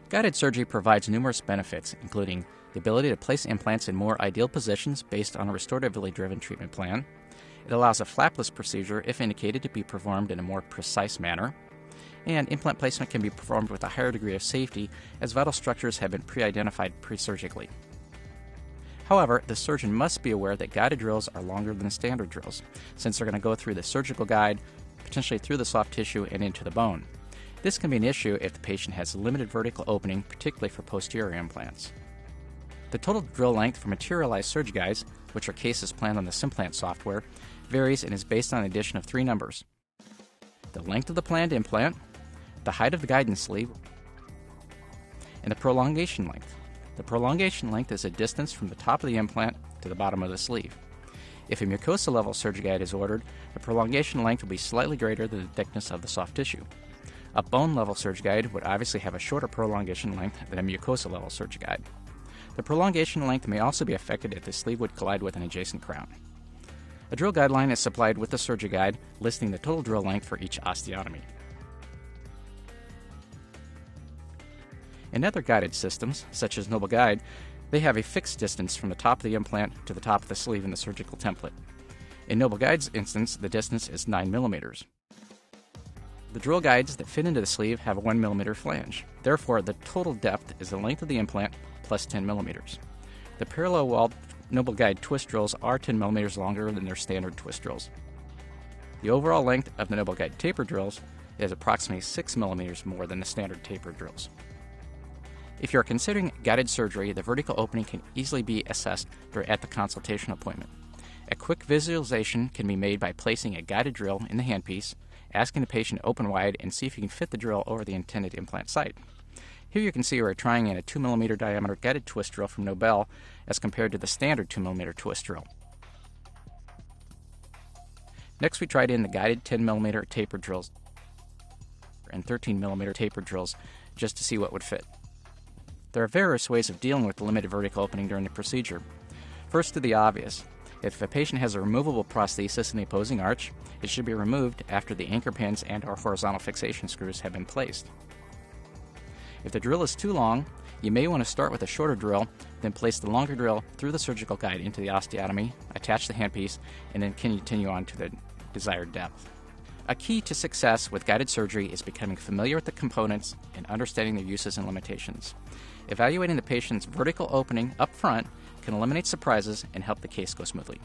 Guided surgery provides numerous benefits, including the ability to place implants in more ideal positions based on a restoratively driven treatment plan. It allows a flapless procedure if indicated to be performed in a more precise manner. And implant placement can be performed with a higher degree of safety as vital structures have been pre-identified pre-surgically. However, the surgeon must be aware that guided drills are longer than standard drills, since they're going to go through the surgical guide, potentially through the soft tissue and into the bone. This can be an issue if the patient has limited vertical opening, particularly for posterior implants. The total drill length for materialized surgery guides, which are cases planned on the Implant software, varies and is based on the addition of three numbers: the length of the planned implant, the height of the guidance sleeve, and the prolongation length. The prolongation length is a distance from the top of the implant to the bottom of the sleeve. If a mucosa level surgery guide is ordered, the prolongation length will be slightly greater than the thickness of the soft tissue. A bone level surgery guide would obviously have a shorter prolongation length than a mucosa level surgery guide. The prolongation length may also be affected if the sleeve would collide with an adjacent crown. A drill guideline is supplied with the surgery guide, listing the total drill length for each osteotomy. In other guided systems, such as Noble Guide, they have a fixed distance from the top of the implant to the top of the sleeve in the surgical template. In Noble Guide's instance, the distance is 9 millimeters. The drill guides that fit into the sleeve have a 1 millimeter flange. Therefore, the total depth is the length of the implant plus 10 millimeters. The parallel-walled Noble Guide twist drills are 10 millimeters longer than their standard twist drills. The overall length of the Noble Guide taper drills is approximately 6 millimeters more than the standard taper drills. If you are considering guided surgery, the vertical opening can easily be assessed at the consultation appointment. A quick visualization can be made by placing a guided drill in the handpiece, asking the patient to open wide and see if you can fit the drill over the intended implant site. Here you can see we're trying in a 2 millimeter diameter guided twist drill from Nobel as compared to the standard 2 millimeter twist drill. Next, we tried in the guided 10 millimeter taper drills and 13 millimeter taper drills just to see what would fit. There are various ways of dealing with the limited vertical opening during the procedure. First, to the obvious. If a patient has a removable prosthesis in the opposing arch, it should be removed after the anchor pins and/or horizontal fixation screws have been placed. If the drill is too long, you may want to start with a shorter drill, then place the longer drill through the surgical guide into the osteotomy, attach the handpiece, and then continue on to the desired depth. A key to success with guided surgery is becoming familiar with the components and understanding their uses and limitations. Evaluating the patient's vertical opening up front can eliminate surprises and help the case go smoothly.